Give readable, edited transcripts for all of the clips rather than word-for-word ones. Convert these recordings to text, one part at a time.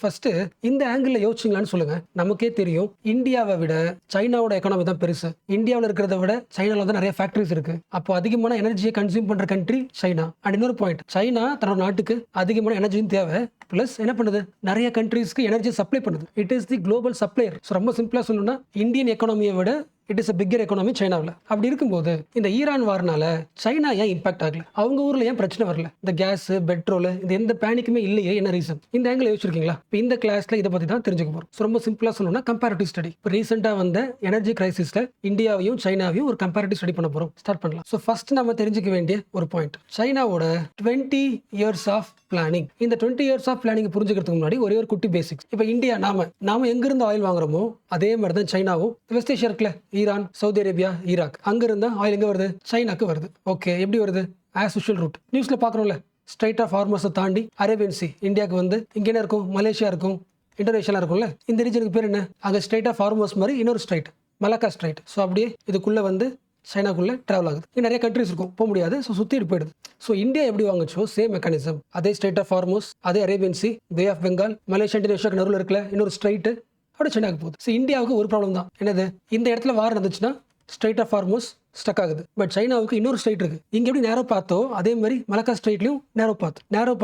First இந்த angle யோசிச்சிங்களான்னு சொல்லுங்க. நமக்கே தெரியும் இந்தியாவை விட சைனாவோட எக்கானமி தான் பெருசு. இந்தியாவில் இருக்கிறத விட சைனால தான் நிறைய ஃபேக்டரிஸ் இருக்கு. அப்போ அதிகமான எனர்ஜியை கன்சியூம் பண்ற கண்ட்ரி சைனா. அண்ட் இன்னொரு பாயிண்ட், சைனா தன்னோட நாட்டுக்கு அதிகமான எனர்ஜியும் தேவை. பிளஸ் என்ன பண்ணுது, நிறைய கண்ட்ரீஸ்க்கு எனர்ஜி சப்ளை பண்ணுது. It is the global supplier. ரொம்ப சிம்பிளா சொல்லணும்னா இந்தியன் எக்கானமியை விட it is a bigger economy சைனாவில். அப்படி இருக்கும்போது இந்த ஈரான் வார்னால சைனா ஏன் இம்பாக்ட் ஆகல, அவங்க ஊர்ல ஏன் பிரச்சனை வரல, இந்த கேஸ் பெட்ரோல் இந்த எந்த பேனிக்குமே இல்லையே, என்ன ரீசன்? இந்த ஆங்கிள் யோசிச்சிருக்கீங்களா? இப்போ இந்த கிளாஸ்ல இதை பத்தி தான் தெரிஞ்சுக்க போறோம். ரொம்ப சிம்பிளா சொல்லணும்னா கம்பேரிட்டிவ் ஸ்டடி. இப்போ ரீசெண்டா வந்த எனர்ஜி கிரைசிஸ்ல இந்தியாவையும் சைனாவையும் ஒரு கம்பேரிட்டிவ் ஸ்டடி பண்ண போறோம். ஸ்டார்ட் பண்ணலாம். ஃபர்ஸ்ட் நம்ம தெரிஞ்சுக்க வேண்டிய ஒரு பாயிண்ட், சைனாவோட 20 இயர்ஸ் ஆஃப் பிளானிங். இந்த 20 இயர்ஸ் ஆஃப் பிளானிங் புரிஞ்சுக்கிறதுக்கு முன்னாடி ஒரே ஒரு குட்டி பேசிக்ஸ். இப்போ இந்தியா நாம எங்கிருந்து ஆயில் வாங்குறோமோ அதே மாதிரி தான் சைனாவும் வெஸ்ட் ஏஷியா இருக்குல்ல, ஈரான், சவுதி அரேபியா, ஈராக், அங்க இருந்தா ஆயில் எங்க வருது, சைனாக்கு வருது. ஓகே, எப்படி வருது? As usual route. நியூஸ்ல பாக்குறோம்ல, ஸ்ட்ரைட் ஆஃப் ஹார்மஸை தாண்டி அரேபியன் சி இந்தியாவுக்கு வந்து இங்க என்ன இருக்கும், மலேசியா இருக்கும், இந்தோனேஷியா இருக்கும்ல. இந்த ரீஜனுக்கு பேர் என்ன? அங்க ஸ்ட்ரைட் ஆஃப் ஹார்மஸ் மாதிரி இன்னொரு ஸ்ட்ரைட், மலாக்கா ஸ்ட்ரைட். ஸோ அப்படியே இதுக்குள்ள வந்து சைனாக்குள்ள டிராவல் ஆகுது. இங்கே நிறைய கண்ட்ரிஸ் இருக்கும், போக முடியாது. ஸோ சுற்றிட்டு போயிடுது. ஸோ இந்தியா எப்படி வாங்குச்சோ சேம் மெக்கானிசம், அதே ஸ்ட்ரைட் ஆஃப் ஹார்மோஸ், அதே Arabian sea, bay of Bengal, Malaysia, இந்தோனேஷியாக்கு நடுவில் இருக்கல இன்னொரு ஸ்ட்ரைட்டு, அப்படியே சைனாக்கு போகுது. ஸோ இந்தியாவுக்கு ஒரு ப்ராப்ளம் தான், என்னது? இந்த இடத்துல வார் நடந்துச்சுன்னா ஸ்ட்ரைட் ஆஃப் ஹார்மோஸ் ஸ்டக் ஆகுது. பட் சைனாவுக்கு இன்னொரு ஸ்ட்ரைட் இருக்கு. இங்க எப்படி நேரோ பார்த்தோ அதே மாதிரி மலக்கா ஸ்ட்ரைட்லயும் நேரோ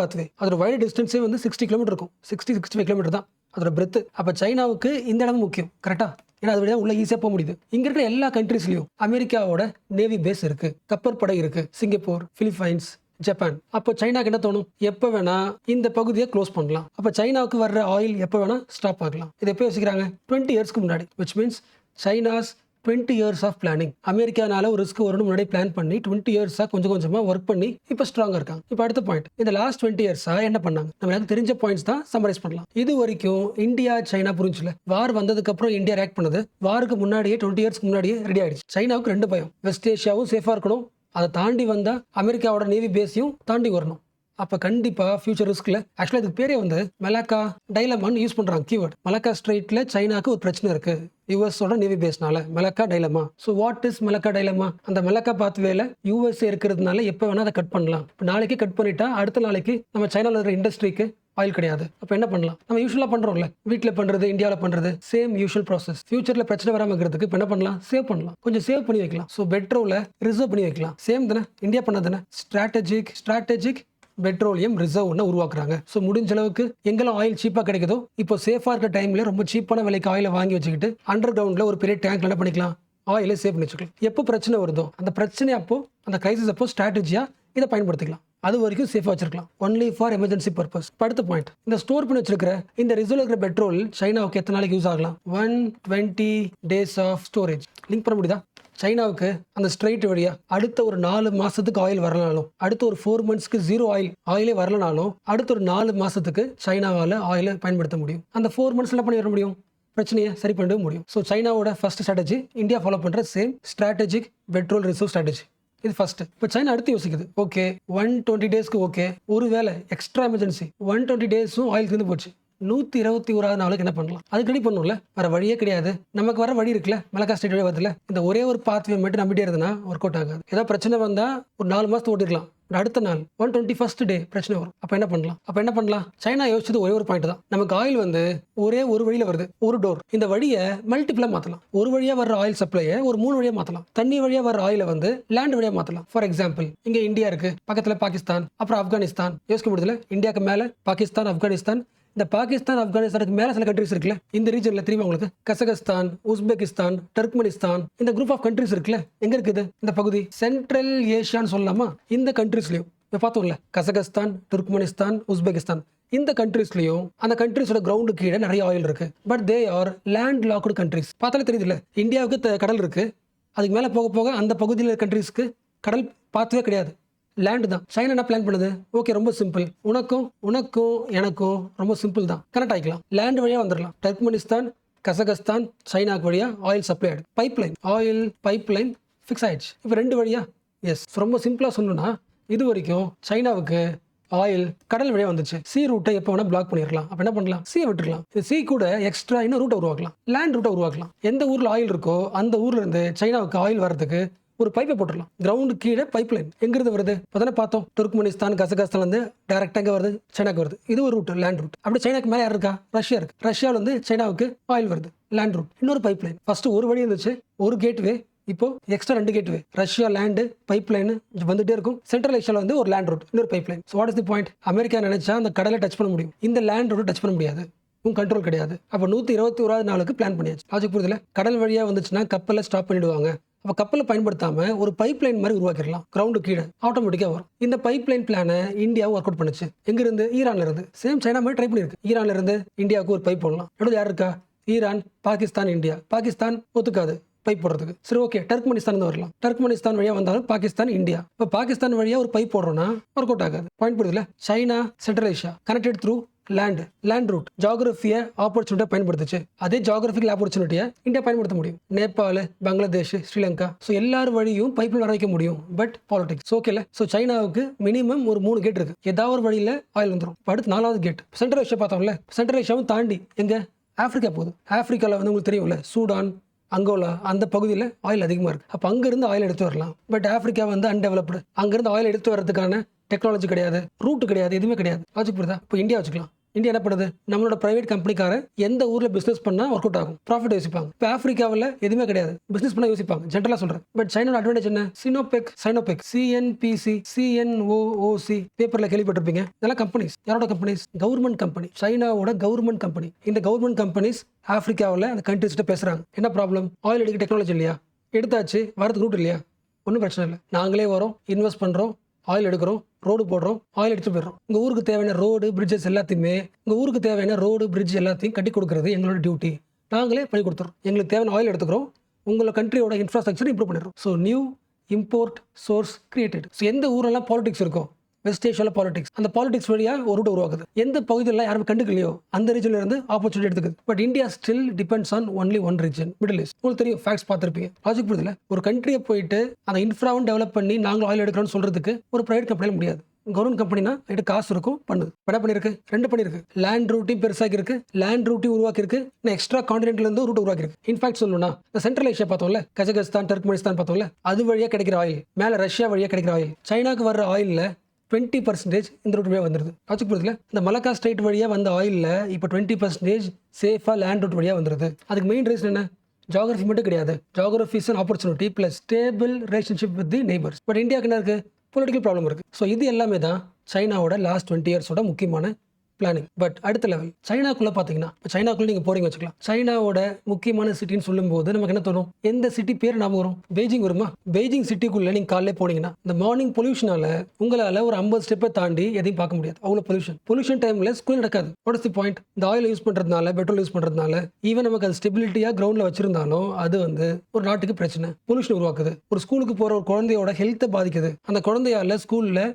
பாத்வே. அதோட வைட் டிஸ்டன்ஸே வந்து 60 கிலோமீட்டர் இருக்கும். 65 கிலோமீட்டர் தான் அதோட பிரெத். அப்ப சைனாவுக்கு இந்த இடம் முக்கியம், கரெக்டா? ஏன்னா அது வழியா உள்ள ஈஸியா போக முடியுது. இங்க இருக்கிற எல்லா கண்ட்ரீஸ்லயும் அமெரிக்காவோட நேவி பேஸ் இருக்கு, கப்பற்படை இருக்கு, சிங்கப்பூர், பிலிப்பைன்ஸ், ஜப்பான். அப்போ சைனாக்கு என்ன தோணும், எப்ப வேணா இந்த பகுதியை க்ளோஸ் பண்ணலாம். அப்ப சைனாவுக்கு வர்ற ஆயில் எப்ப வேணா ஸ்டாப் ஆகலாம். இதை எப்போ யோசிக்கிறாங்க? 20 இயர்ஸ்க்கு முன்னாடி. Which means China's 20 years of planning. அமெரிக்கானால ஒரு ரிஸ்க் வரும்னு முன்னாடி பிளான் பண்ணி 20 இயர்ஸா கொஞ்சம் கொஞ்சமா ஒர்க் பண்ணி இப்போ ஸ்ட்ராங்கா இருக்காங்க. இப்போ அடுத்த பாயிண்ட், இந்த லாஸ்ட் 20 இயர்ஸா என்ன பண்ணாங்க? நமக்கு தெரிஞ்ச பாயிண்ட்ஸ் தான் சம்மரைஸ் பண்ணலாம். இது வரைக்கும் இந்தியா சைனா புரிஞ்சுல. வார் வந்ததுக்கு அப்புறம் இந்தியா ரியாக்ட் பண்ணது, வாருக்கு முன்னாடியே 20 இயர்ஸ்க்கு முன்னாடியே ரெடி ஆயிடுச்சு. சைனாவுக்கு ரெண்டு பயம், வெஸ்ட் ஏஷியாவும் சேஃபா இருக்கணும், அதை தாண்டி வந்தா அமெரிக்காவோட நேவி பேஸையும் தாண்டி வரணும். அப்ப கண்டிப்பா ஃபியூச்சர் ரிஸ்க்ல, ஆக்சுவலா இதுக்கு பேரே வந்து மலாக்கா டைலமான்னு யூஸ் பண்றாங்க கீவேர்ட். மலாக்கா ஸ்ட்ரைட்ல சைனாக்கு ஒரு பிரச்சனை இருக்கு யூஎஸோட நேவி பேஸ்னால, Malacca dilemma. So what is Malacca dilemma? அந்த மலாக்கா பாத்வேல யூஎஸ்ஏ இருக்கிறதுனால எப்போ வேணா அதை கட் பண்ணலாம். இப்போ நாளைக்கு கட் பண்ணிட்டா அடுத்த நாளைக்கு நம்ம சைனால இருக்கிற இண்டஸ்ட்ரிக்கு ஆயில் கிடையாது. அப்போ என்ன பண்ணலாம்? நம்ம யூஸ்வலாக பண்றோம்ல, வீட்டில் பண்றது, இந்தியாவில் பண்றது, சேம் யூஷுவல் ப்ராசஸ். ஃபியூச்சர்ல பிரச்சனை வராமல் இருக்கிறதுக்கு இப்போ என்ன பண்ணலாம்? சேவ் பண்ணலாம், கொஞ்சம் சேவ் பண்ணி வைக்கலாம். ஸோ பெட்ரோலை ரிசர்வ் பண்ணி வைக்கலாம். சேம் தானே, இந்தியா பண்ணதானே. ஸ்ட்ராட்டஜிக் பெட்ரோலியம் ரிசர்வ் ஒன்று உருவாக்குறாங்க. ஸோ முடிஞ்ச அளவுக்கு எங்கெல்லாம் ஆயில் சீப்பாக கிடைக்குதோ, இப்போ சேஃபாக இருக்க டைம்ல ரொம்ப சீப்பான விலைக்கு ஆயிலை வாங்கி வச்சுக்கிட்டு அண்டர் கிரவுண்ட்ல ஒரு பெரிய டேங்க்ல என்ன பண்ணிக்கலாம், ஆயிலை சேவ் பண்ணி வச்சுக்கலாம். எப்போ பிரச்சனை வருதோ அந்த பிரச்சனை அப்போ, அந்த கிரைசிஸ் அப்போ ஸ்ட்ராட்டஜியா இதை பயன்படுத்திக்கலாம். அது வரைக்கும் சேஃபாக வச்சிருக்கலாம், ஒன்லி ஃபார் எமர்ஜென்சி பர்பஸ். அடுத்த பாயிண்ட், இந்த ஸ்டோர் பண்ணி வச்சிருக்கிற இந்த ரிசர்வ்ல இருக்கிற பெட்ரோல் சைனாவுக்கு எத்தனை நாளைக்கு யூஸ் ஆகலாம்? 120 டேஸ் ஆஃப் ஸ்டோரேஜ். லிங்க் பண்ண முடியுதா? சைனாவுக்கு அந்த ஸ்ட்ரைட் வழியா அடுத்த ஒரு 4 மாசத்துக்கு ஆயில் வரலனாலும், அடுத்த ஒரு 4 மந்த்ஸ்க்கு ஜீரோ ஆயிலே வரலனாலும், அடுத்த ஒரு 4 மாசத்துக்கு சைனாவால ஆயிலை பயன்படுத்த முடியும். அந்த 4 மந்த்ஸ் என்ன பண்ணி வர முடியும், பிரச்சனையை சரி பண்ண முடியும். ஸோ சைனாவோட ஃபர்ஸ்ட் ஸ்ட்ராட்டஜி, இந்தியா ஃபாலோ பண்ற same strategic petrol reserve strategy. இது ஃபர்ஸ்ட். இப்போ சைனா அடுத்து யோசிக்குது, ஓகே 120 டேஸ்க்கு ஓகே, ஒருவேளை எக்ஸ்ட்ரா எமர்ஜென்சி 120 டேஸும் ஆயில் தீர்ந்து போச்சு, 121 நாளுக்கு என்ன பண்ணலாம்? அதுக்கு ரெடி பண்ணும்ல, வேற வழியே கிடையாது. நமக்கு வர வழி இருக்குல்ல, மலக்கா ஸ்ட்ரைட் வழியா வரதுல இந்த ஒரே ஒரு பாத்வே மட்டும் நம்பிட்டே இருந்ததுன்னா ஒர்க் அவுட் ஆகாது. ஏதாவது பிரச்சனை வந்தா ஒரு 4 மாசத்து ஓட்டிருக்கலாம், அடுத்த நாள் 121st டே பிரச்சனை வரும். அப்ப என்ன பண்ணலாம்? சைனா யோசிச்சது ஒரே ஒரு பாயிண்ட் தான், நமக்கு ஆயில் வந்து ஒரே ஒரு வழியில வருது, ஒரு டோர். இந்த வழியை மல்டிபிளா மாத்தலாம். ஒரு வழியா வர்ற ஆயில் சப்ளையை ஒரு 3 வழியா மாத்தலாம். தண்ணி வழியா வர்ற ஆயில வந்து லேண்ட் வழியா மாத்தலாம். ஃபார் எக்ஸாம்பிள், இங்க இந்தியா இருக்கு, பக்கத்துல பாகிஸ்தான், அப்புறம் ஆப்கானிஸ்தான். யோசிக்க முடியுதுல, இந்தியாவுக்கு மேல பாகிஸ்தான், ஆப்கானிஸ்தான். இந்த பாகிஸ்தான், ஆப்கானிஸ்தானுக்கு மேல சில கண்ட்ரிஸ் இருக்குல்ல இந்த ரீஜன்ல, தெரியுமா உங்களுக்கு? கசகஸ்தான், உஸ்பெகிஸ்தான், டர்க்மெனிஸ்தான், இந்த குரூப் ஆஃப் கண்ட்ரிஸ் இருக்குல்ல, எங்க இருக்குது இந்த பகுதி? சென்ட்ரல் ஏஷியான்னு சொல்லலாமா? இந்த கண்ட்ரிஸ்லயும் பார்த்தோம்ல, கசகஸ்தான், துர்க்மெனிஸ்தான், உஸ்பெகிஸ்தான், இந்த கண்ட்ரிஸ்லயும் அந்த கண்ட்ரிஸோட கிரவுண்டு கீழே நிறைய ஆயில் இருக்கு. But they are land logged countries. பார்த்தாலே தெரியுதுல்ல, இந்தியாவுக்கு கடல் இருக்கு, அதுக்கு மேல போக போக அந்த பகுதியில் கண்ட்ரிஸ்க்கு கடல் பார்த்தவே கிடையாது, லேண்ட் தான். சைனா என்ன பிளான் பண்ணுது? ஓகே, ரொம்ப சிம்பிள், உனக்கும் எனக்கும் ரொம்ப சிம்பிள் தான், கனெக்ட் ஆகிக்கலாம், லேண்ட் வழியா வந்துடலாம். டர்க்மெனிஸ்தான், கசகஸ்தான், சைனாக்கு வழியா ஆயில் சப்ளை ஆயிடுது. ஆயில் பைப்லைன் ஃபிக்ஸ் ஆயிடுச்சு. இப்போ 2 வழியா, எஸ். ரொம்ப சிம்பிளா சொல்லணும்னா, இது வரைக்கும் சைனாவுக்கு ஆயில் கடல் வழியா வந்துச்சு. சி ரூட்டை எப்போ வேணா பிளாக் பண்ணிடலாம். அப்ப என்ன பண்ணலாம்? சி விட்டுருக்கலாம். இந்த சி கூட எக்ஸ்ட்ரா இன்னும் ரூட்டை உருவாக்கலாம், லேண்ட் ரூட்டை உருவாக்கலாம். எந்த ஊர்ல ஆயில் இருக்கோ அந்த ஊர்ல இருந்து சைனாவுக்கு ஆயில் வர்றதுக்கு ஒரு பைப்பை போட்டுடலாம். கிரவுண்டு கீழே பைப் லைன் எங்கிருந்து வருது அப்பதானே பார்த்தோம். துர்க்மெனிஸ்தான் கசகஸ்தான் வந்து டைரக்டா எங்க வருது, சைனாக்கு வருது. இது ஒரு ரூட், லேண்ட் ரூட். அப்படி சைனாக்கு மேலே யார் இருக்கா, ரஷ்யா இருக்கு. ரஷ்யாவில் வந்து சைனாவுக்கு ஆயில் வருது, லேண்ட் ரூட். இன்னொரு பைப் லைன். ஃபர்ஸ்ட் ஒரு வழி இருந்துச்சு, ஒரு கேட்வே, இப்போ extra 2 gateway. Russia land pipe line வந்துட்டே இருக்கும். சென்ட்ரல் ஏஷியாவில் வந்து ஒரு லேண்ட் ரூட், இன்னொரு pipe line. What is the point? America நினைச்சா அந்த கடலை டச் பண்ண முடியும், இந்த லேண்ட் ரூட் டச் பண்ண முடியாது. கண்ட்ரோல் கிடையாது. அப்போ 121வது நாளுக்கு பிளான் பண்ணியாச்சு. லாஜிக் புரியுதுல? கடல் வழியா வந்துச்சுன்னா கப்பலை ஸ்டாப் பண்ணிடுவாங்க. அப்போ கப்பலை பயன்படுத்தாம ஒரு பைப் லைன் மாதிரி உருவாக்கிடலாம், கிரவுண்டு கீழே ஆட்டோமேட்டிக்காக வரும். இந்த பைப் லைன் பிளானை இந்தியாவும் ஒர்க் அவுட் பண்ணுச்சு. எங்கிருந்து? ஈரான்ல இருந்து. சேம் சைனா மாதிரி ட்ரை பண்ணிருக்கு. ஈரான்ல இருந்து இந்தியாவுக்கு ஒரு பைப் போடலாம். நடுவில் யார் இருக்கா? Iran, Pakistan, India. பாகிஸ்தான் ஒத்துக்காது பைப் போடுறதுக்கு. சரி, ஓகே, டர்க்மெனிஸ்தான் வரலாம். டர்க்மெனிஸ்தான் வழியா வந்தாலும் பாகிஸ்தான், இந்தியா. இப்போ பாகிஸ்தான் வழியா ஒரு பைப் போடுறோம்னா ஒர்க் அவுட் ஆகாது. பாயிண்ட் புரியுதுல? China, central Asia connected through land route. ஜியோகிராஃபியை ஆப்பர்ச்சுனிட்டியா பயன்படுத்துச்சு. அதே ஜியோகிராபிக்கல் ஆப்பர்ச்சுனிட்டியை இந்தியா பயன்படுத்த முடியும். நேபாள், பங்களாதேஷ், ஸ்ரீலங்கா, ஸோ எல்லார் வழியும் பைப்ல வர வைக்க முடியும். பட் பாலிடிக்ஸ் ஓகேல. ஸோ சைனாவுக்கு மினிமம் ஒரு 3 கேட் இருக்கு. ஏதாவது ஒரு வழியில ஆயில் வந்துடும். அடுத்து 4வது கேட் சென்ட்ரல் ஏஷியா பார்த்தோம்ல. சென்ட்ரல் ஏஷியாவும் தாண்டி எங்க? ஆப்பிரிக்கா போகுது. ஆப்பிரிக்காவில் வந்து உங்களுக்கு தெரியும்ல, சூடான், அங்கோலா, அந்த பகுதியில் ஆயில் அதிகமாக இருக்குது. அப்போ அங்கேருந்து ஆயில் எடுத்து வரலாம். பட் ஆப்பிரிக்கா வந்து அன்டெவலப்டு. அங்கேருந்து ஆயில் எடுத்து வரதுக்கான டெக்னாலஜி கிடையாது, ரூட் கிடையாது, எதுவுமே கிடையாது. லாஜிக் புரியுதா? இப்போ இந்தியா வச்சுக்கலாம். இந்தியா என்ன பண்ணுது? நம்மளோட பிரைவேட் கம்பெனிக்கார எந்த ஊரில் பிஸ்னஸ் பண்ணால் ஒர்க் அவுட் ஆகும், ப்ராஃபிட் யோசிப்பாங்க. இப்போ ஆப்பிரிக்காவில் எதுவுமே கிடையாது, பிஸ்னஸ் பண்ண யோசிப்பாங்க. ஜென்ரலாக சொல்கிறேன். பட் சைனோட அட்வான்டேஜ் என்ன? சைனோபெக், CNPC, CNOOC பேப்பரில் கேள்விப்பட்டிருப்பீங்க. இதெல்லாம் கம்பெனிஸ். யாரோட கம்பெனிஸ்? Government company. சைனாவோட கவர்மெண்ட் கம்பெனி. இந்த கவர்மெண்ட் கம்பெனிஸ் ஆப்பிரிக்காவில் அந்த கண்ட்ரிஸ்ட்டு பேசுகிறாங்க. என்ன ப்ராப்ளம்? ஆயில் எடுக்க டெக்னாலஜி இல்லையா? எடுத்தாச்சு, வரதுக்கு ரூட் இல்லையா? ஒன்றும் பிரச்சனை இல்லை. நாங்களே வரோம், இன்வெஸ்ட் பண்ணுறோம், ஆயில் எடுக்கிறோம், ரோடு போடுறோம், ஆயில் எடுத்து போயிடுறோம். உங்கள் ஊருக்கு தேவையான ரோடு, பிரிட்ஜஸ் எல்லாத்தையும் கட்டி கொடுக்குறது எங்களோட டியூட்டி. நாங்களே பண்ணி கொடுத்துறோம். எங்களுக்கு தேவையான ஆயில் எடுத்துக்கிறோம், உங்களோட கண்ட்ரியோட இன்ஃப்ராஸ்ட்ரக்சர் இம்ப்ரூவ் பண்ணிடுறோம். So new import source created. So எந்த ஊரெல்லாம் பாலிடிக்ஸ் இருக்கோ, வெஸ்ட் ஏஷியாவில் பாலிடிக்ஸ், அந்த பாலிடிக்ஸ் வழியாக ஒரு ரூட் உருவாக்குது. எந்த பகுதியில் யாரும் கண்டுக்கலையோ அந்த ரீஜன்ல இருந்து ஆப்பர்ச்சுனிட்டி எடுத்துக்குது. But India still depends on only one region, Middle East. உங்களுக்கு தெரியும், ஃபேக்ட்ஸ் பார்த்துருப்பீங்க. லாஜிக் புரியுதுல? ஒரு கண்ட்ரியை போயிட்டு அந்த இன்ஃப்ராவும் டெவலப் பண்ணி நாங்கள் ஆயில் எடுக்கிறோம்னு சொல்றதுக்கு ஒரு பிரைவேட் கம்பெனியில் முடியாது. கவர்மெண்ட் கம்பெனினா கிட்ட காசு இருக்கும், பண்ணுது. என்ன பண்ணிருக்கு? 2 பண்ணிருக்கு. லேண்ட் ரூட்டையும் பெருசாக்கி இருக்கு, லேண்ட் ரூட்டையும் உருவாக்கி இருக்கு, எக்ஸ்ட்ரா கான்டினென்ட்ல இருந்து ரூட் உருவாக்கி இருக்கு. இன்ஃபேக்ட் சொல்லணும்னா இந்த சென்ட்ரல் ஏஷியா பார்த்தோம்ல, கஜகஸ்தான், டர்க்மெனிஸ்தான் பார்த்தோம்ல, அது வழியா கிடைக்கிற ஆயில், மேல ரஷ்யா வழியா கிடைக்கிற ஆயில், சைனாக்கு வர்ற ஆயில்ல 20% இந்த ரூட் வழியாக வந்துருது. லாஜிக் புரியுதுல? இந்த மலக்கா ஸ்ட்ரைட் வழியாக வந்த ஆயிலில் இப்போ 20% சேஃபாக லேண்ட் ரூட் வழியாக வந்துருது. அதுக்கு மெயின் ரீசன் என்ன? ஜியோகிராஃபி மட்டும் கிடையாது. Geography is an opportunity plus stable relationship with the neighbours. But இந்தியாவுக்கு என்ன இருக்குது? பொலிட்டிக்கல் ப்ராப்ளம் இருக்குது. ஸோ இது எல்லாமே தான் சைனாவோட லாஸ்ட் 20 இயர்ஸோட முக்கியமான பிளானிங். பட் அடுத்த லெவல் சைனாக்குள்ள பார்த்தீங்கன்னா, இப்போ சைனாக்குள்ள நீங்கள் போறீங்க வச்சுக்கலாம். சைனாவோட முக்கியமான சிட்டின்னு சொல்லும்போது நமக்கு என்ன தோணும்? எந்த சிட்டி பேர் ஞாபகம் வரும்? பெய்ஜிங் வருமா? பெய்ஜிங் சிட்டிக்குள்ள நீங்கள் காலையில போனீங்கன்னா இந்த மார்னிங் பொல்யூஷனால உங்களால் ஒரு 50 ஸ்டெப்பை தாண்டி எதையும் பார்க்க முடியாது. அவ்வளோ பொல்யூஷன் டைம்ல ஸ்கூல் நடக்காது. What is the point? இந்த ஆயில் யூஸ் பண்ணுறதுனால, பெட்ரோல் யூஸ் பண்ணுறதுனால, ஈவன் நமக்கு அது ஸ்டெபிலிட்டியாக கிரவுண்டில் வச்சிருந்தாலும் அது வந்து ஒரு நாட்டுக்கு பிரச்சனை, பொல்யூஷன் உருவாக்குது. ஒரு ஸ்கூலுக்கு போகிற ஒரு குழந்தையோட ஹெல்த்தை பாதிக்குது. அந்த குழந்தையால ஸ்கூலில்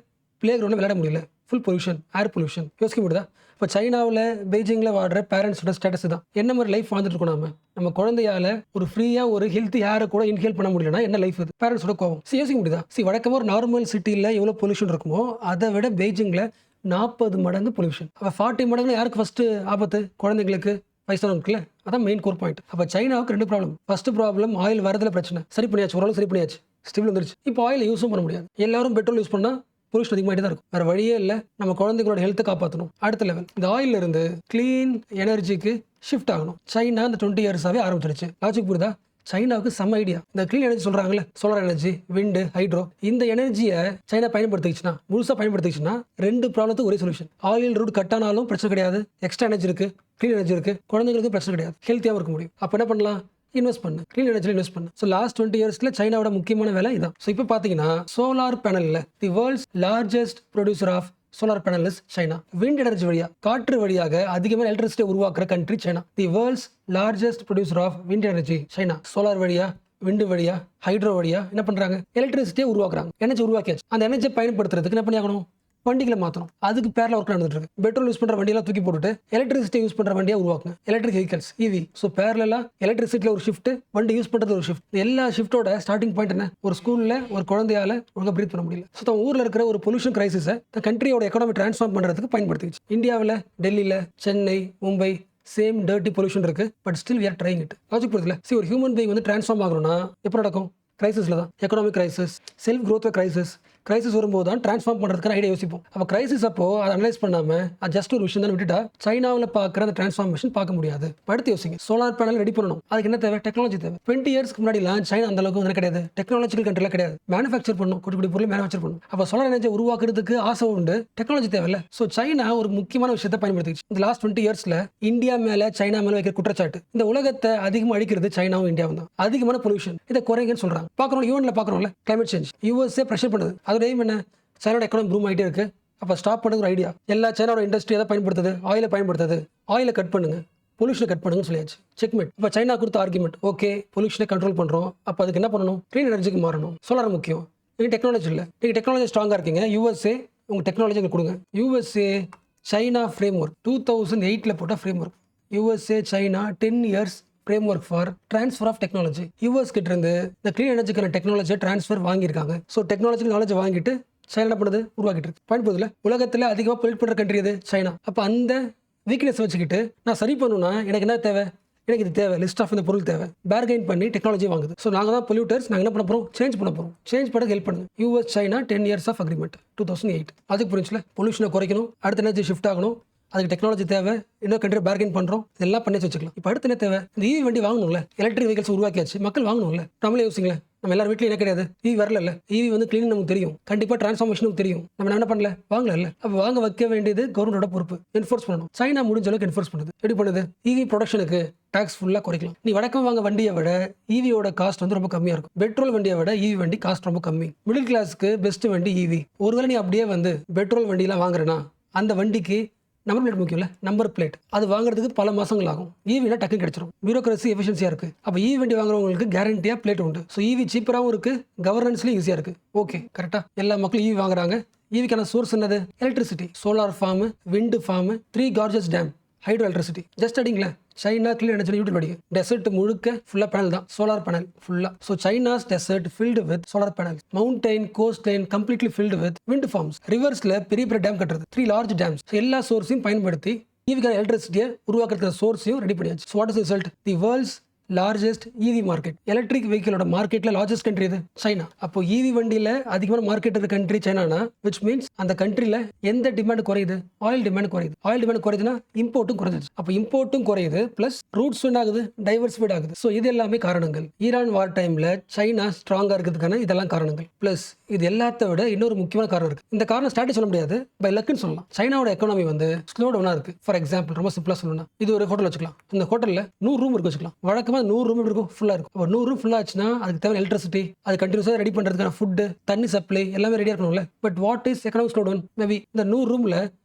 பிளே கிரவுண்டில் விளையாட முடியல. Full pollution, air pollution. யோசிக்க முடியுதா? இப்போ சைனாவில், பெய்ஜிங்கில் வாடுற பேரண்ட்ஸோட ஸ்டேட்டஸ் தான். என்ன மாதிரி லைஃப் வாழ்ந்துட்டு இருக்கோம் நம்ம குழந்தையால ஒரு ஃப்ரீயாக ஒரு ஹெல்த்தி ஏரை கூட இன்ஹேல் பண்ண முடியலன்னா என்ன லைஃப் இது? பேரண்ட்ஸோட கோவம். யோசிக்க முடியுதா? வழக்கமாக ஒரு நார்மல் சிட்டியில் எவ்வளோ பொல்யூஷன் இருக்குமோ அதை விட பெய்ஜிங்கில் 40 மடங்கு பொல்யூஷன். அப்போ 40 மடங்கு யாருக்கு ஃபர்ஸ்ட் ஆபத்து? குழந்தைங்களுக்கு, வயசானவங்களுக்குல. அதான் மெயின் கோர் பாயிண்ட். அப்போ சைனாவுக்கு 2 ப்ராப்ளம். ஃபர்ஸ்ட் ப்ராப்ளம் ஆயில் வரதுல பிரச்சனை. சரி பண்ணியாச்சு, ஓரளவு சரி பண்ணியாச்சு, ஸ்டெபிள் வந்துருச்சு. இப்போ ஆயில் யூஸும் பண்ண முடியாது. எல்லாரும் பெட்ரோல் யூஸ் பண்ணால் பொல்யூஷன் அதிகமாகிட்டு தான் இருக்கும். வேறு வழியே இல்லை, நம்ம குழந்தைங்களோட ஹெல்த்தை காப்பாற்றணும். அடுத்த லெவல் இந்த ஆயிலில் இருந்து க்ளீன் எனர்ஜிக்கு ஷிஃப்ட் ஆகணும். சைனா இந்த 20 இயர்ஸாகவே ஆரம்பிச்சிருச்சு. லாஜிக் புரியுதா? சைனாவுக்கு செம்ம ஐடியா. இந்த க்ளீன் எனர்ஜி சொல்கிறாங்களே, சோலார் எனர்ஜி, விண்டு, ஹைட்ரோ, இந்த எனர்ஜியை சைனா பயன்படுத்திச்சுன்னா, முழுசாக பயன்படுத்திச்சுன்னா 2 ப்ராப்ளத்துக்கு ஒரே சொல்யூஷன். ஆயில் ரூட் கட் ஆனாலும் பிரச்சனை கிடையாது, எக்ஸ்ட்ரா எனர்ஜி இருக்குது, க்ளீன் எனர்ஜி இருக்குது, குழந்தைங்களுக்கு பிரச்சனை கிடையாது, ஹெல்த்தியாகவும் இருக்க முடியும். அப்போ என்ன பண்ணலாம்? இன்வெஸ்ட் பண்ணு, க்ளீன் எனர்ஜியில் இன்வெஸ்ட் பண்ணு. ஸோ லாஸ்ட் 20 இயர்ஸ்ல சைனாவோட முக்கியமான வேலை இதான். ஸோ இப்போ பார்த்தீங்கன்னா சோலார் பேனலில் the world's largest producer of solar panel is China. Wind energy வழியா, காற்று வழியாக அதிகமாக எலக்ட்ரிசிட்டி உருவாக்குற country China. The world's largest producer of wind energy China. Solar வழியா, விண்டு வழியா, ஹைட்ரோ வழியா என்ன பண்றாங்க? எலக்ட்ரிசிட்டியை உருவாக்குறாங்க. எனர்ஜி உருவாக்கியாச்சு. அந்த எனர்ஜியை பயன்படுத்துறதுக்கு என்ன பண்ணியாகணும்? வண்டிகளை மாற்றணும். அதுக்கு பேரில் ஒர்க் நடந்துட்டு இருக்கு. பெட்ரோல் யூஸ் பண்ணுற வண்டியெல்லாம் தூக்கி போட்டுட்டு எலக்ட்ரிசிட்டி யூஸ் பண்ணுற வண்டியை உருவாக்குங்க. Electric vehicles, EV. ஸோ பேரலாம் எலக்ட்ரிசிட்டியில் ஒரு ஷிஃப்ட், வண்டி யூஸ் பண்ணுறது ஒரு ஷிஃப்ட். எல்லா ஷிஃப்ட்டோட ஸ்டார்டிங் பாயிண்ட் என்ன? ஒரு ஸ்கூலில் ஒரு குழந்தையால ஒழுங்காக ப்ரீத் பண்ண முடியல. ஸோ ஊரில் இருக்கிற ஒரு பொல்யூஷன் கிரைசிஸை கண்ட்ரியோட எக்கானமி டிரான்ஸ்ஃபார்ம் பண்ணுறதுக்கு பயன்படுத்திச்சு. இந்தியாவில் டெல்லியில், Chennai, Mumbai same dirty pollution இருக்கு. But still we are trying it. Logic புரியுதுல? ஒரு ஹியூமன் பீயிங் வந்து டிரான்ஸ்ஃபார்ம் ஆகணும்னா எப்போ நடக்கும்? கிரைசிஸ்ல தான், economic crisis, self growth crisis வரும்போது தான் ட்ரான்ஸ்ஃபார்ம் பண்ணுறதுக்கான ஐடியா யோசிப்போம். அப்போ கிரைசிஸ் அப்போ அதை அனலைஸ் பண்ணாமல் அது ஜஸ்ட் ஒரு விஷயம் தான் விட்டுட்டா சைனாவில் பார்க்குற அந்த ட்ரான்ஸ்ஃபார்மேஷன் பார்க்க முடியாது. அடுத்து யோசிங்க, சோலார் பேனல் ரெடி பண்ணணும், அதுக்கு என்ன தேவை? டெக்னாலஜி தேவை. 20 இயர்ஸ்க்கு முன்னாடிலாம் சைனா அந்த அளவுக்கு வந்து கிடையாது, டெக்னாலஜிக்கல் கண்ட்ரிலாம் கிடையாது, மேனுஃபேக்சர் பண்ணும், குட்டி குட்டி பொருள் மேனுஃபேக்சர் பண்ணும். அப்போ சோலார் எனர்ஜி உருவாக்குறதுக்கு ஆசை உண்டு, டெக்னாலஜி தேவையில்ல. ஸோ சைனா ஒரு முக்கியமான விஷயத்தை பயன்படுத்திச்சு. இந்த லாஸ்ட் 20 இயர்ஸ்ல இந்தியா மேல சைனா மேல வைக்கிற குற்றச்சாட்டு, இந்த உலகத்தை அதிகமாக அழிக்கிறது சைனாவும் இந்தியாவும் தான். அதிகமான பொல்யூஷன், இதை குறைங்கன்னு சொல்றாங்க. பார்க்குறோம், யூஎன்ல பார்க்குறோம்ல, கிளைமேட் சேஞ்ச், யூஎஸ்ஏ ப்ரெஷர் பண்ணுது. அதோட எய்ம் என்ன? சைனாவோட எக்கனாமி ப்ரூம் ஆகிட்டே இருக்கு. அப்போ ஸ்டாப் பண்ணுற ஒரு ஐடியா. எல்லா சைனாவோட இண்டஸ்ட்ரி எதை பயன்படுத்துது? ஆயிலை பயன்படுத்துது. ஆயிலை கட் பண்ணுங்க, பொல்யூஷனை கட் பண்ணுங்கன்னு சொல்லியாச்சு. செக்மேட். அப்போ சைனா கொடுத்த ஆர்குமெண்ட், ஓகே பொல்யூஷனை கண்ட்ரோல் பண்ணுறோம், அப்போ அதுக்கு என்ன பண்ணணும்? க்ளீன் எனர்ஜிக்கு மாறணும். சோலார் முக்கியம். நீங்கள் டெக்னாலஜி இல்லை, நீங்கள் டெக்னாலஜி ஸ்ட்ராங்காக இருக்கீங்க, யூஎஸ்ஏ உங்கள் டெக்னாலஜி எங்களுக்கு கொடுங்க. யூஎஸ்ஏ சைனா ஃப்ரேம் ஒர்க் 2008 போட்ட framework. USA China 10 years framework for transfer of technology. US கிட்ட இருந்து இந்த க்ளீன் எனர்ஜிக்கான டெக்னாலஜியை ட்ரான்ஸ்ஃபர் வாங்கியிருக்காங்க. ஸோ டெக்னாலஜிக்கல் நாலேஜ் வாங்கிட்டு சைனா என்ன பண்ணுது? உருவாக்கிட்டு இருக்கு. பயன்படுதுல உலகத்தில் அதிகமாக பொல்யூட் பண்ணுற கண்ட்ரி எது? சைனா. அப்போ அந்த வீக்னஸ் வச்சுக்கிட்டு நான் சரி பண்ணணும்னா எனக்கு என்ன தேவை? எனக்கு இது தேவை, லிஸ்ட் ஆஃப் இந்த பொருள் தேவை, பேர்கெயின் பண்ணி டெக்னாலஜி வாங்குது. ஸோ நாங்கள் தான் பொல்யூட்டர்ஸ், நாங்கள் என்ன பண்ண போகிறோம்? சேஞ்ச் பண்ண போகிறோம். சேஞ்ச் பண்ண ஹெல்ப் பண்ணுங்க. US China 10 years of agreement 2008. அதுக்கு புரிஞ்சுல, பொல்யூஷனை குறைக்கணும், அடுத்த எனர்ஜி ஷிஃப்ட் ஆகணும், அதுக்கு டெக்னாலஜி தேவை, இன்னொரு கண்ட்ரி பேர்கெயின் பண்ணுறோம், இதெல்லாம் பண்ணி வச்சுக்கலாம். இப்போ அடுத்து என்ன தேவை? இந்த ஈவி வண்டி வாங்கணும்ல, எலக்ட்ரிக் வெஹிக்கல்ஸ் உருவாக்கியாச்சு, மக்கள் வாங்கணும்ல. நம்மளே யோசிங்களேன், நம்ம எல்லாரும் வீட்லையும் என்ன கிடையாது, ஈவி வரல. ஈவி வந்து கிளீன் நமக்கு தெரியும், கண்டிப்பாக ட்ரான்ஸ்ஃபார்மேஷனும் தெரியும், நம்ம என்ன பண்ணல? வாங்கல. அப்போ வாங்க வைக்க வேண்டியது கவர்மெண்டோட பொறுப்பு, என்ஃபோர்ஸ் பண்ணணும். சைனா முடிஞ்ச அளவுக்கு என்ஃபோர்ஸ் பண்ணுது. எப்படி பண்ணுது? ஈவி ப்ரொடக்ஷனுக்கு டாக்ஸ் ஃபுல்லாக குறைக்கலாம். நீ வடக்கம் வாங்க வண்டியை விட ஈவியோட காஸ்ட் வந்து ரொம்ப கம்மியாக இருக்கும். பெட்ரோல் வண்டியை விட ஈவி வண்டி காஸ்ட் ரொம்ப கம்மி. மிடில் கிளாஸ்க்கு பெஸ்ட் வண்டி ஈவி. ஒருவேளை நீ அப்படியே வந்து பெட்ரோல் வண்டியெலாம் வாங்குறேன்னா அந்த வண்டிக்கு நம்பர் பிளேட் முக்கியம் இல்லை, நம்பர் பிளேட் அது வாங்குறதுக்கு பல மாதங்கள் ஆகும். ஈவினா டக்குன்னு கிடைச்சிடும், பியூரோக்ரஸி எஃபிஷியன்சியாக இருக்குது. அப்போ ஈவி வண்டி வாங்குறவங்களுக்கு கேரண்டியாக பிளேட் உண்டு. ஸோ ஈவி சீப்பராகவும் இருக்குது, கவர்னன்ஸ்லையும் ஈஸியாக இருக்குது. ஓகே, கரெக்டாக எல்லா மக்களும் ஈவி வாங்குறாங்க. ஈவிக்கான சோர்ஸ் என்னது? Electricity. Solar farm, wind farm, 3 gorges dam, hydro electricity. Just அடிங்களேன், சைனா கிளீன் எனர்ஜி யூடியூப் படிங்க. டெசர்ட் முழுக்க ஃபுல்லாக பேனல் தான், சோலார் பேனல் ஃபுல்லாக. So China's desert filled with solar panel. Mountain, coast line completely filled with wind farms. ரிவர்ஸில் பெரிய பெரிய dam கட்டுறது, 3 லார்ஜ் டேம்ஸ். எல்லா சோர்ஸையும் பயன்படுத்தி ஈவிக்கான எலக்ட்ரிசிட்டியை உருவாக்குற சோர்ஸையும் ரெடி பண்ணியாச்சு. So what is result? The world's largest EV market. Electric வெஹிக்கிளோட மார்க்கெட்ல லார்ஜஸ்ட் கண்ட்ரி இது சைனா. அப்போ ஈவி வண்டியில அதிகமான மார்க்கெட் இருக்க கண்ட்ரி சைனானா, விச் மீன்ஸ் அந்த கண்ட்ரில எந்த டிமாண்ட் குறையுது? ஆயில் டிமாண்ட் குறையுது. ஆயில் டிமாண்ட் குறையுதுன்னா இம்போர்ட்டும் குறைஞ்சிச்சு. அப்போ இம்போர்ட்டும் குறையுது, பிளஸ் ரூட்ஸ் ஆகுது, டைவர்சிஃபைட் ஆகுது. ஸோ இது எல்லாமே காரணங்கள். ஈரான் வார் டைம்ல சைனா ஸ்ட்ராங்கா இருக்கிறதுக்கான இதெல்லாம் காரணங்கள். பிளஸ் இது எல்லாத்த விட இன்னொரு முக்கியமான காரணம் இருக்கு. இந்த காரணம் ஸ்டாட்டி சொல்ல முடியாது, பை லக்குன்னு சொல்லலாம். சைனாவோட எக்கானமி வந்து ஸ்லோ டவுனா இருக்கு. ஃபார் எக்ஸாம்பிள், ரொம்ப சிம்பிளா சொல்லணும்னா, இது ஒரு ஹோட்டல் வச்சுக்கலாம். இந்த ஹோட்டல்ல 100 ரூம் இருக்கு வச்சுக்கலாம். வழக்கமா 100 ரூம் இருக்கும், ஃபுல்லா இருக்கும். ஒரு 100 ரூம் ஃபுல்லா ஆச்சுன்னா அதுக்கு தேவை எலக்ட்ரிசிட்டி, அது கண்டினியூஸா ரெடி பண்றதுக்கான ஃபுட், தண்ணி சப்ளை எல்லாமே ரெடியா இருக்கணும்ல. But what is economic slowdown? Maybe இந்த 100 ரூம்ல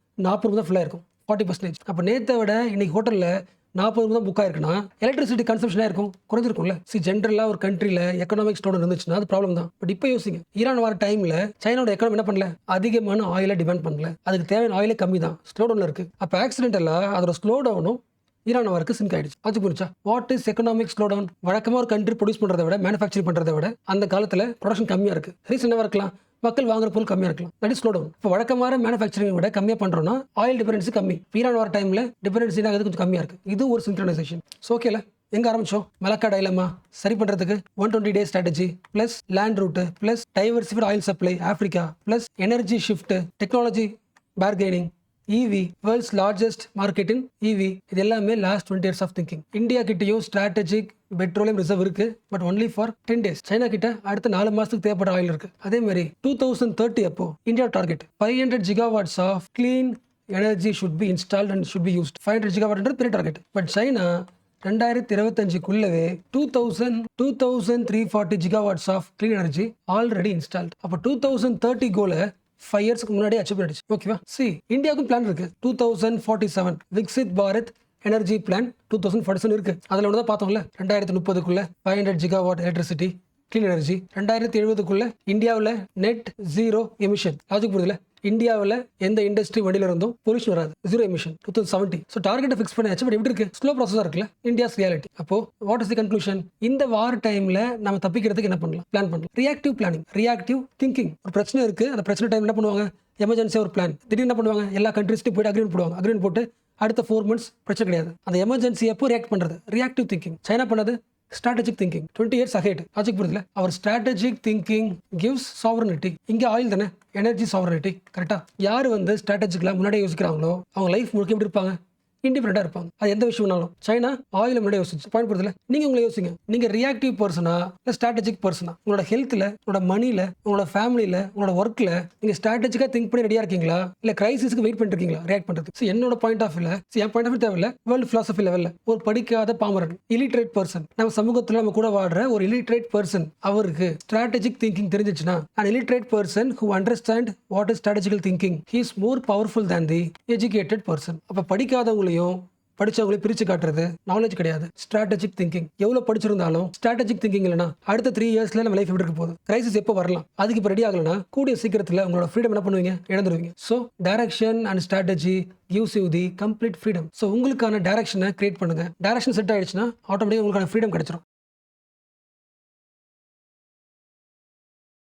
40 ரூம் தான் ஃபுல்லா இருக்கும், 40%. அப்போ நேத்தை விட இன்னைக்கு ஹோட்டல்ல 40 ரூம் தான் புக் ஆயிருக்குன்னா எலக்ட்ரிசிட்டி கன்சம்ஷனாக இருக்கும், குறைஞ்சிருக்கும்ல. ஜென்ரலாக ஒரு கண்ட்ரியில் எக்கனாமிக் ஸ்லோ டவுன் இருந்துச்சுன்னா அது ப்ராப்ளம் தான். பட் இப்போ யோசிங்க, ஈரான் வர டைம்ல சைனாவோட எக்கனாமி என்ன பண்ணல? அதிகமான ஆயிலை டிமாண்ட் பண்ணல, அதுக்கு தேவையான ஆயிலே கம்மி தான், ஸ்லோ டவுன்ல இருக்கு. அப்போ ஆக்சிடென்டலா அதோட ஸ்லோ டவுனும் ஈரான் வரைக்கும் சிங்க் ஆயிடுச்சு. அது புரிஞ்சா what is economic slowdown? வழக்கமாக ஒரு கண்ட்ரி ப்ரொடியூஸ் பண்ணுறதை விட, மேனுஃபேக்சரிங் பண்ணுறதை விட அந்த காலத்தில் ப்ரொடக்ஷன் கம்மியாக இருக்கு. ரீசன் என்ன இருக்கலாம்? மக்கள் வாங்குற பொருள் கம்மியாக இருக்கலாம், தட் இஸ் ஸ்லோ டவுன். இப்போ வழக்கமான மேனுஃபேக்சரிங் விட கம்மியாக பண்ணுறோம்னா ஆயில் டிபெண்டன்சி கம்மி. ஈரான் வர டைமில் டிபெண்டன்சி ஆகுது கொஞ்சம் கம்மியாக இருக்கு. இது ஒரு சிங்க்ரனைசேஷன். ஸோ ஓகேல, எங்க ஆரம்பிச்சோம்? மலக்கா டைலமா சரி பண்றதுக்கு 120 day strategy, plus land route, plus diversified oil supply Africa, plus energy shift, technology bargaining, EV, world's largest market in EV. இது எல்லாமே last 20 years of thinking. India கிட்டயும் ஸ்ட்ராட்டஜிக் பெட்ரோலியம் ரிசர்வ் இருக்கு, but only for 10 days. சைனா கிட்ட அடுத்த 4 மாசத்துக்கு தேவைப்பட்ட oil இருக்கு. அதே மாதிரி 2030 அப்போ India target 500 gigawatts of clean energy should be installed and should be used. 500 gigawatt பெரிய டார்கெட். பட் சைனா 2025க்குள்ளவே 2340 gigawatts of clean energy already installed. அப்போ 2030 கோல 5 இயர்ஸ்க்கு முன்னாடி அச்சீவ் பண்ணிடுச்சு. ஓகேவா? இந்தியாவுக்கும் பிளான் இருக்கு. 2047 விக்சித் பாரத் எனர்ஜி பிளான் 2047 இருக்கு. அதில் ஒன்று தான் பார்த்தோம்ல, 2030க்குள்ள 500 gigawatt எலக்ட்ரிசிட்டி கிளீன் எனர்ஜி. 2070க்குள்ள இந்தியாவில் நெட் ஜீரோ எமிஷன். லாஜிக் புரியுதுல? இந்தியாவில் எந்த இண்டஸ்ட்ரி வண்டியில இருந்தும் பொல்யூஷன் வராது, ஜீரோ எமிஷன் 2070. ஸோ டார்கெட்டை ஃபிக்ஸ் பண்ணியாச்சு, பட் எப்படி இருக்கு? ஸ்லோ ப்ராசஸாக இருக்குல்ல இந்தியாஸ் ரியாலிட்டி. அப்போ வாட் இஸ் தி கன்க்ளூஷன்? இந்த வார் டைம்ல நம்ம தப்பிக்கிறதுக்கு என்ன பண்ணலாம்? பிளான் பண்ணலாம். Reactive planning, reactive thinking. ஒரு பிரச்சனை இருக்கு, அந்த பிரச்சனை டைம் என்ன பண்ணுவாங்க? எமர்ஜென்சியாக ஒரு பிளான். திடீர்னு என்ன பண்ணுவாங்க? எல்லா கண்ட்ரீஸ்ட்டும் போய்ட்டு அக்ரிமெண்ட் போடுவாங்க. அக்ரிமெண்ட் போட்டு அடுத்த 4 months பிரச்சனை கிடையாது. அந்த எமர்ஜென்சி எப்போ ரியாக்ட் பண்றது? Reactive thinking. சைனா பண்ணது strategic thinking 20 years ahead. Logic புரியுதுல? Our strategic thinking gives sovereignty. இங்க ஆயில் தானே, எனர்ஜி சாவரனிட்டி. கரெக்டா? யார் வந்து ஸ்ட்ராட்டஜிக்கலா முன்னாடியே யோசிக்கிறாங்களோ அவங்க லைஃப் முழுக்க எப்படி இருப்பாங்க? இண்டிபெண்டா இருப்பாங்க. அது எந்த விஷயம்னாலும். சைனா ஆயில முன்னாடி யோசிச்சு பாயிண்ட் புரியுதுல? நீங்க உங்களை யோசிங்க. நீங்க ரியாக்டிவ் பர்சனா இல்ல ஸ்ட்ராட்டஜிக் பர்சனா? உங்களோட ஹெல்த்ல, உங்களோட மணில, உங்களோட ஃபேமிலில, உங்களோட ஒர்க்ல நீங்க ஸ்ட்ராட்டஜிக்கா திங்க் பண்ணி ரெடியா இருக்கீங்களா? இல்ல கிரைசிஸ்க்கு வெயிட் பண்ணிட்டு இருக்கீங்களா ரியாக்ட் பண்றதுக்கு? என்னோட பாயிண்ட் ஆஃப் வியூல, என் பாயிண்ட் ஆஃப் வியூ தேவையில்ல, வேர்ல்ட் பிலாசபி லெவல்ல ஒரு படிக்காத பாமரன், இல்லிட்ரேட் பர்சன், நம்ம சமூகத்துல நம்ம கூட வாடுற ஒரு இல்லிட்ரேட் பர்சன், அவருக்கு ஸ்ட்ராட்டஜிக் திங்கிங் தெரிஞ்சிச்சுன்னா, an illiterate person who understand what is strategical thinking, he is more powerful than the educated person. அப்ப படிக்காதவங்களையும் படிச்சவங்களையும் பிரிச்சு காட்டுறது நாலேஜ் கிடையாது, ஸ்ட்ராட்டஜிக் திங்கிங். எவ்வளவு படிச்சிருந்தாலும் ஸ்ட்ராட்டஜிக் திங்கிங் இல்லைனா அடுத்த 3 இயர்ஸ்ல நம்ம லைஃப் எப்படி இருக்க போகுது? கிரைசிஸ் எப்போ வரலாம்? அதுக்கு இப்போ ரெடி ஆகலனா கூடிய சீக்கிரத்தில் உங்களோட ஃப்ரீடம் என்ன பண்ணுவீங்க? இழந்துருவீங்க. So direction and strategy gives you the complete freedom. So உங்களுக்கான டைரக்ஷனை கிரியேட் பண்ணுங்க. டைரக்ஷன் செட் ஆயிடுச்சுன்னா ஆட்டோமேட்டிக்காக உங்களுக்கான ஃப்ரீடம் கிடைச்சிடும்.